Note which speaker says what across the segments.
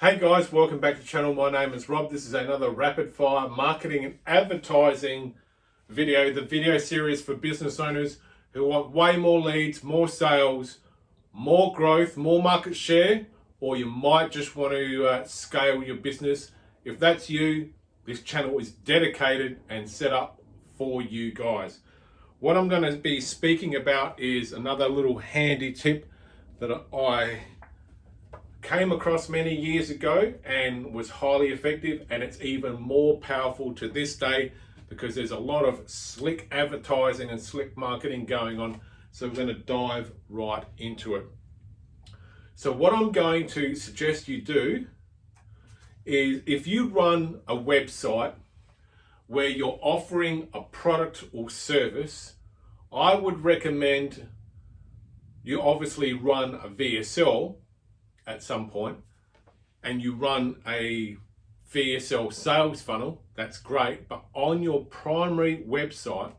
Speaker 1: Hey guys, welcome back to the channel. My name is Rob. This is another rapid fire marketing and advertising video, the video series for business owners who want way more leads, more sales, more growth, more market share, or you might just want to scale your business. If that's you, this channel is dedicated and set up for you guys. What I'm going to be speaking about is another little handy tip that I came across many years ago and was highly effective, and it's even more powerful to this day because there's a lot of slick advertising and slick marketing going on. So we're going to dive right into it. So what I'm going to suggest you do is, if you run a website where you're offering a product or service, I would recommend you obviously run a VSL at some point, and you run a VSL sales funnel. That's great, but on your primary website,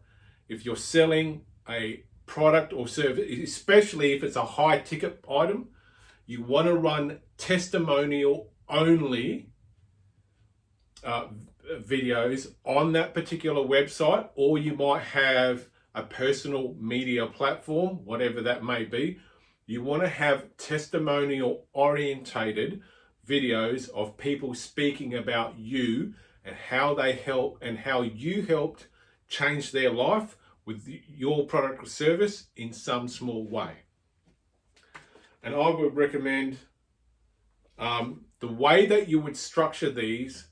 Speaker 1: if you're selling a product or service, especially if it's a high ticket item, you want to run testimonial only videos on that particular website, or you might have a personal media platform, whatever that may be. You want to have testimonial orientated videos of people speaking about you and how they help and how you helped change their life with your product or service in some small way. And I would recommend the way that you would structure these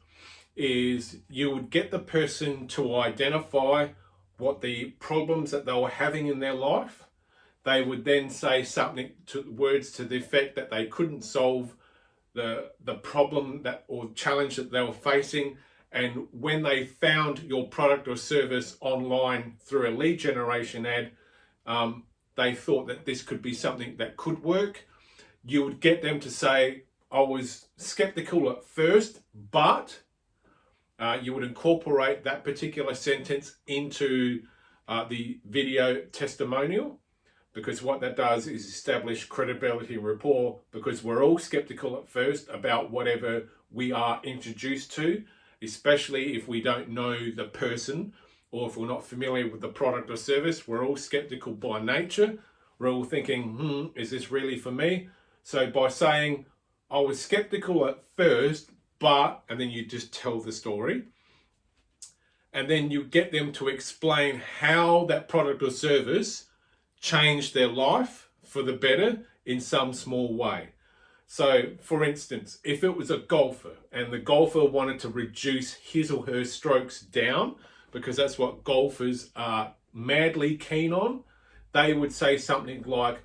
Speaker 1: is you would get the person to identify what the problems that they were having in their life. They would then say words to the effect that they couldn't solve the problem that or challenge that they were facing. And when they found your product or service online through a lead generation ad, they thought that this could be something that could work. You would get them to say, I was skeptical at first, but you would incorporate that particular sentence into the video testimonial, because what that does is establish credibility and rapport, because we're all skeptical at first about whatever we are introduced to, especially if we don't know the person or if we're not familiar with the product or service. We're all skeptical by nature. We're all thinking, is this really for me? So by saying, I was skeptical at first, but, and then you just tell the story. And then you get them to explain how that product or service changed their life for the better in some small way. So for instance, if it was a golfer and the golfer wanted to reduce his or her strokes down, because that's what golfers are madly keen on, they would say something like,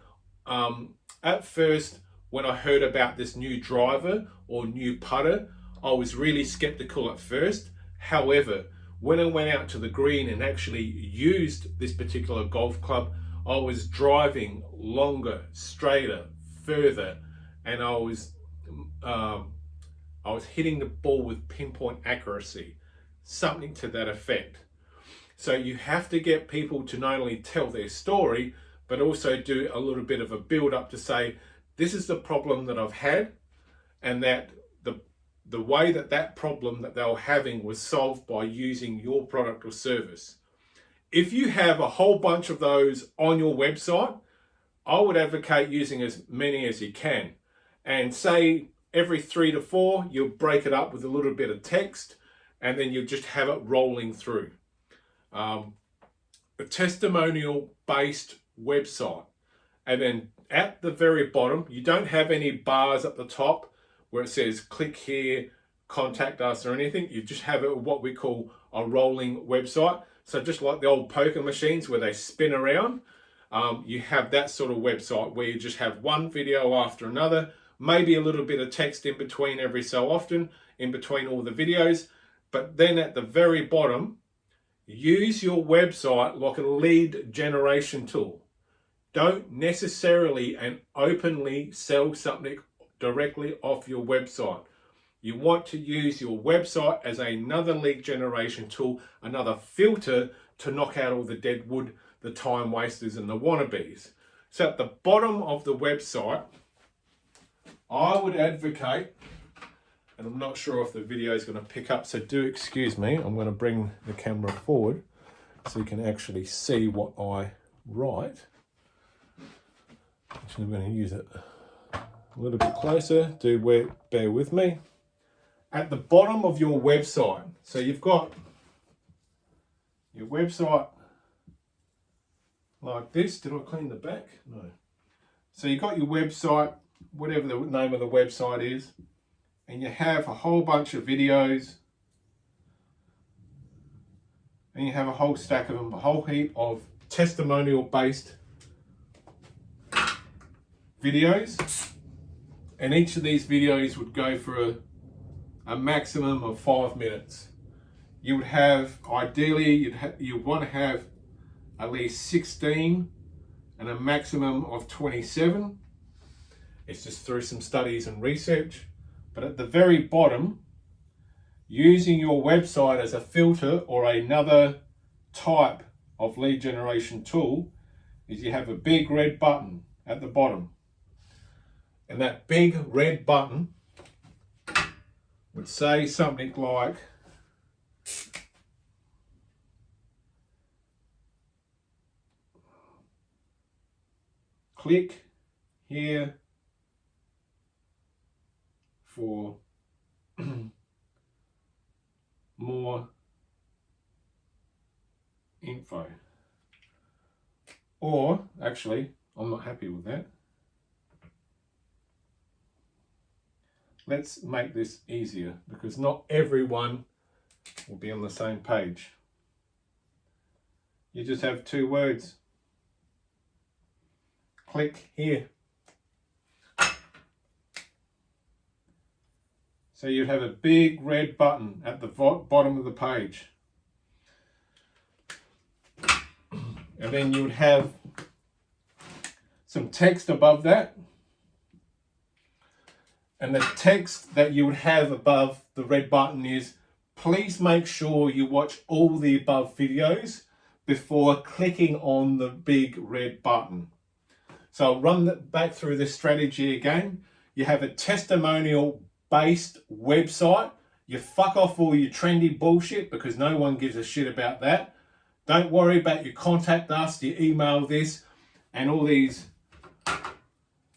Speaker 1: at first, when I heard about this new driver or new putter, I was really skeptical at first. However, when I went out to the green and actually used this particular golf club, I was driving longer, straighter, further, and I was hitting the ball with pinpoint accuracy, something to that effect. So you have to get people to not only tell their story, but also do a little bit of a build up to say, this is the problem that I've had, and that the way that problem that they were having was solved by using your product or service. If you have a whole bunch of those on your website, I would advocate using as many as you can. And say every 3 to 4, you'll break it up with a little bit of text, and then you'll just have it rolling through. A testimonial-based website. And then at the very bottom, you don't have any bars at the top where it says click here, contact us or anything. You just have it what we call a rolling website. So just like the old poker machines where they spin around, you have that sort of website where you just have one video after another, maybe a little bit of text in between every so often, in between all the videos. But then at the very bottom, use your website like a lead generation tool. Don't necessarily and openly sell something directly off your website. You want to use your website as another lead generation tool, another filter to knock out all the dead wood, the time wasters and the wannabes. So at the bottom of the website, I would advocate and I'm not sure if the video is going to pick up, so do excuse me. I'm going to bring the camera forward so you can actually see what I write. Actually, I'm going to use it a little bit closer. Bear with me. At the bottom of your website, so you've got your website like this. Did I clean the back? No. So you've got your website, whatever the name of the website is, and you have a whole bunch of videos, and you have a whole stack of them, a whole heap of testimonial based videos, and each of these videos would go for a maximum of 5 minutes. You would have, ideally, you'd want to have at least 16 and a maximum of 27. It's just through some studies and research. But at the very bottom, using your website as a filter or another type of lead generation tool, is you have a big red button at the bottom. And that big red button would say something like, click here for more info. Or, actually, I'm not happy with that. Let's make this easier, because not everyone will be on the same page. You just have 2 words. Click here. So you'd have a big red button at the bottom of the page. And then you would have some text above that. And the text that you would have above the red button is, please make sure you watch all the above videos before clicking on the big red button. So I'll run that back through this strategy again. You have a testimonial based website. You fuck off all your trendy bullshit, because no one gives a shit about that. Don't worry about your contact us, your email this, and all these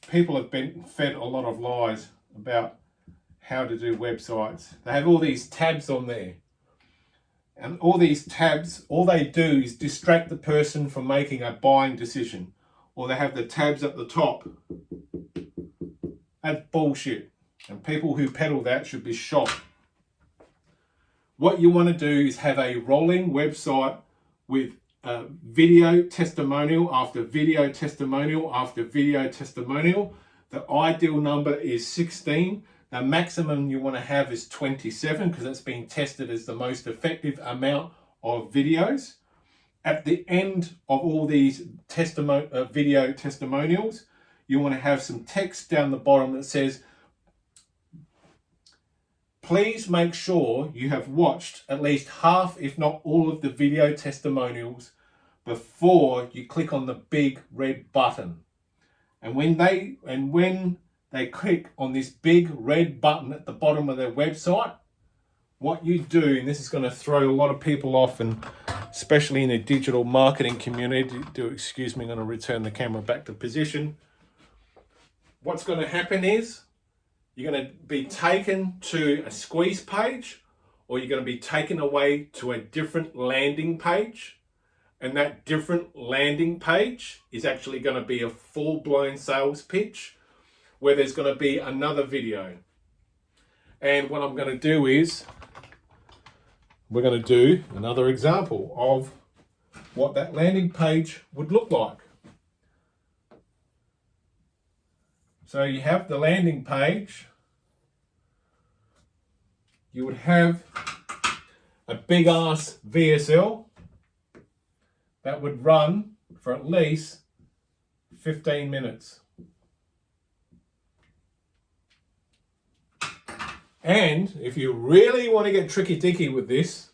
Speaker 1: people have been fed a lot of lies about how to do websites. They have all these tabs on there. And all these tabs, all they do is distract the person from making a buying decision. Or they have the tabs at the top. That's bullshit. And people who peddle that should be shot. What you want to do is have a rolling website with video testimonial after video testimonial after video testimonial. The ideal number is 16. The maximum you want to have is 27, because it's been tested as the most effective amount of videos. At the end of all these video testimonials, you want to have some text down the bottom that says, please make sure you have watched at least half, if not all, of the video testimonials before you click on the big red button. And when they click on this big red button at the bottom of their website, what you do, and this is going to throw a lot of people off, and especially in the digital marketing community, excuse me, I'm going to return the camera back to position. What's going to happen is you're going to be taken to a squeeze page, or you're going to be taken away to a different landing page. And that different landing page is actually going to be a full-blown sales pitch where there's going to be another video. And what I'm going to do is, we're going to do another example of what that landing page would look like. So you have the landing page. You would have a big ass VSL that would run for at least 15 minutes. And if you really want to get tricky dicky with this,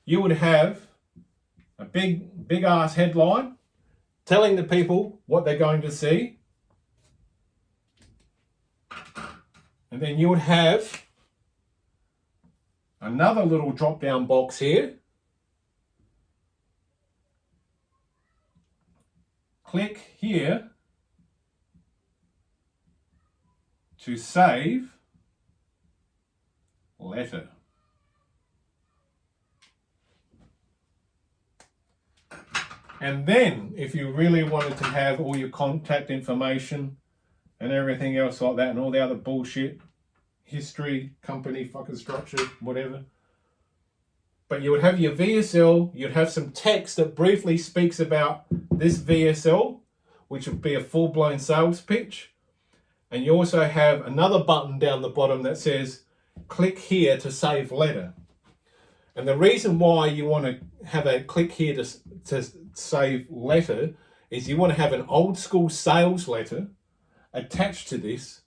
Speaker 1: you would have a big ass headline telling the people what they're going to see. And then you would have another little drop down box here. Click here to save letter. And then if you really wanted to have all your contact information and everything else like that and all the other bullshit, history, company, fucking structure, whatever. But you would have your VSL, you'd have some text that briefly speaks about this VSL, which would be a full-blown sales pitch. And you also have another button down the bottom that says, click here to save letter. And the reason why you want to have a click here to save letter is you want to have an old school sales letter attached to this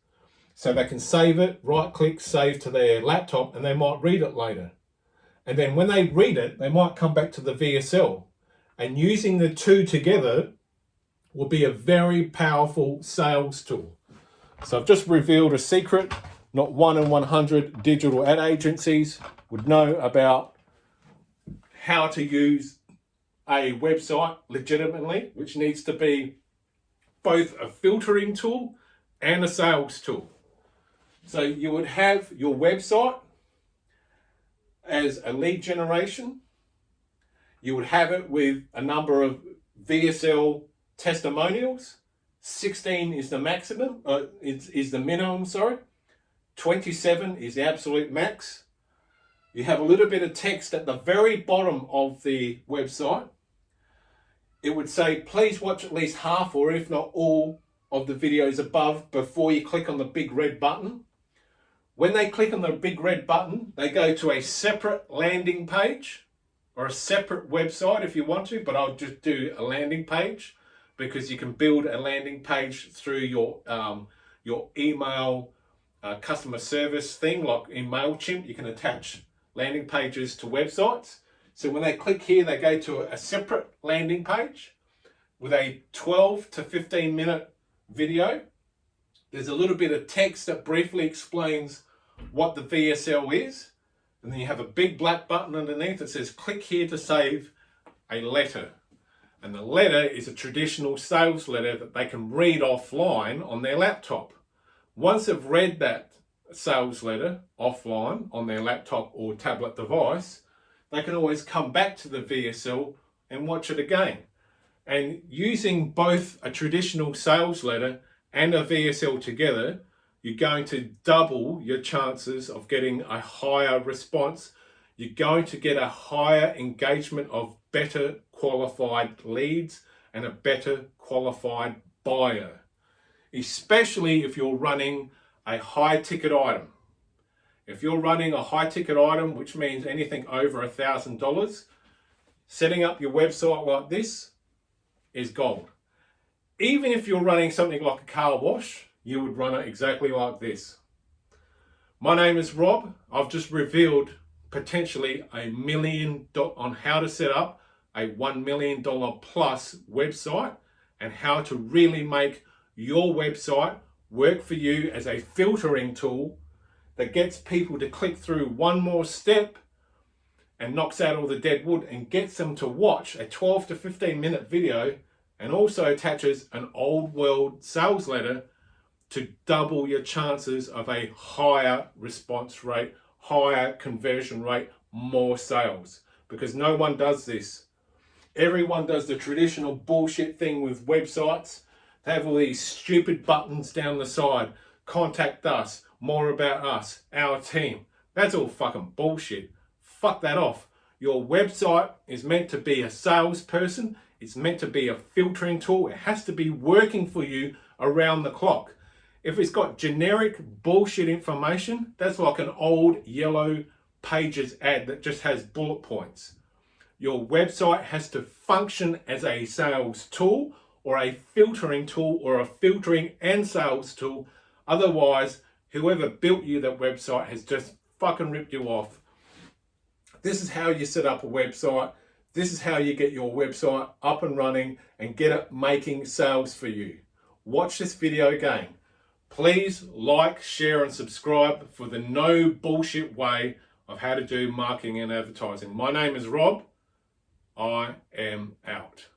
Speaker 1: so they can save it, right click, save to their laptop, and they might read it later. And then when they read it, they might come back to the VSL. And using the two together will be a very powerful sales tool. So I've just revealed a secret. Not 1 in 100 digital ad agencies would know about how to use a website legitimately, which needs to be both a filtering tool and a sales tool. So you would have your website as a lead generation. You would have it with a number of VSL testimonials. 16 is the maximum, is the minimum, sorry. 27 is the absolute max. You have a little bit of text at the very bottom of the website. It would say, please watch at least half or if not all of the videos above before you click on the big red button. When they click on the big red button, they go to a separate landing page or a separate website if you want to, but I'll just do a landing page because you can build a landing page through your email customer service thing, like in MailChimp, you can attach landing pages to websites. So when they click here, they go to a separate landing page with a 12 to 15 minute video. There's a little bit of text that briefly explains what the VSL is. And then you have a big black button underneath that says click here to save a letter. And the letter is a traditional sales letter that they can read offline on their laptop. Once they've read that sales letter offline on their laptop or tablet device, they can always come back to the VSL and watch it again. And using both a traditional sales letter and a VSL together, you're going to double your chances of getting a higher response. You're going to get a higher engagement of better qualified leads and a better qualified buyer, especially if you're running a high ticket item. If you're running a high ticket item, which means anything over $1,000, setting up your website like this is gold. Even if you're running something like a car wash, you would run it exactly like this. My name is Rob. I've just revealed potentially $1 million on how to set up a $1 million plus website and how to really make your website work for you as a filtering tool that gets people to click through one more step and knocks out all the dead wood and gets them to watch a 12 to 15 minute video, and also attaches an old world sales letter to double your chances of a higher response rate, higher conversion rate, more sales. Because no one does this. Everyone does the traditional bullshit thing with websites. They have all these stupid buttons down the side. Contact us, more about us, our team. That's all fucking bullshit. Fuck that off. Your website is meant to be a salesperson. It's meant to be a filtering tool. It has to be working for you around the clock. If it's got generic bullshit information, that's like an old yellow pages ad that just has bullet points. Your website has to function as a sales tool or a filtering tool or a filtering and sales tool. Otherwise, whoever built you that website has just fucking ripped you off. This is how you set up a website. This is how you get your website up and running and get it making sales for you. Watch this video again. Please like, share, and subscribe for the no bullshit way of how to do marketing and advertising. My name is Rob. I am out.